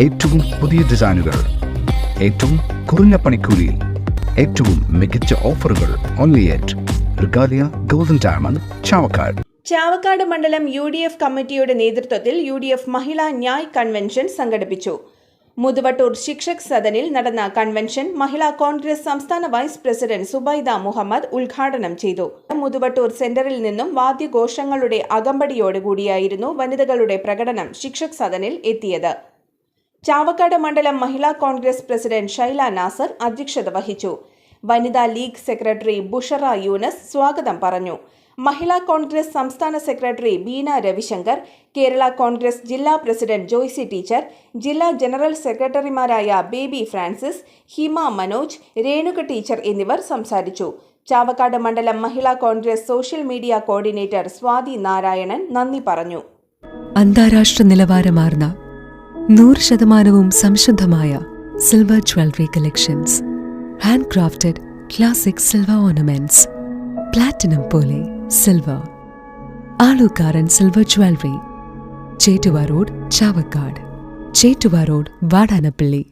ഏറ്റവും പുതിയ ഡിസൈനുകൾ, ഏറ്റവും കുറഞ്ഞ പണിക്കൂലിയിൽ, ഏറ്റവും മികച്ച ഓഫറുകൾ. Only at Regalia golden diamond, Chavakkad. Chavakkad മണ്ഡലം UDF കമ്മിറ്റിയുടെ നേതൃത്വത്തിൽ UDF മഹിളാ ന്യായ് കൺവെൻഷൻ സംഘടിപ്പിച്ചു. മുതുവട്ടൂർ ശിക്ഷക് സദനിൽ നടന്ന കൺവെൻഷൻ മഹിളാ കോൺഗ്രസ് സംസ്ഥാന വൈസ് പ്രസിഡന്റ് സുബൈദ മുഹമ്മദ് ഉദ്ഘാടനം ചെയ്തു. മുതുവട്ടൂർ സെന്ററിൽ നിന്നും വാദ്യഘോഷങ്ങളുടെ അകമ്പടിയോടുകൂടിയായിരുന്നു വനിതകളുടെ പ്രകടനം ശിക്ഷക് സദനിൽ എത്തിയത്. ചാവക്കാട് മണ്ഡലം മഹിളാ കോൺഗ്രസ് പ്രസിഡന്റ് ഷൈല നാസർ അധ്യക്ഷത വഹിച്ചു. വനിതാ ലീഗ് സെക്രട്ടറി ബുഷറ യൂനസ് സ്വാഗതം പറഞ്ഞു. മഹിളാ കോൺഗ്രസ് സംസ്ഥാന സെക്രട്ടറി ബീന രവിശങ്കർ, കേരള കോൺഗ്രസ് ജില്ലാ പ്രസിഡന്റ് ജോയ്സി ടീച്ചർ, ജില്ലാ ജനറൽ സെക്രട്ടറിമാരായ Baby Francis, Hima Manoj, Renuka teacher എന്നിവർ സംസാരിച്ചു. ചാവക്കാട് മണ്ഡലം Mahila Congress social media coordinator Swathi Narayanan നന്ദി പറഞ്ഞു. അന്താരാഷ്ട്ര നിലവാരമാർന്ന 100% സംശുദ്ധമായ silver jewellery collections, hand crafted classic silver ornaments, platinum പോലെ silver, Alukkaran silver jewellery, Chettuva road, Chavakkad, Chettuva road, Vadanappally.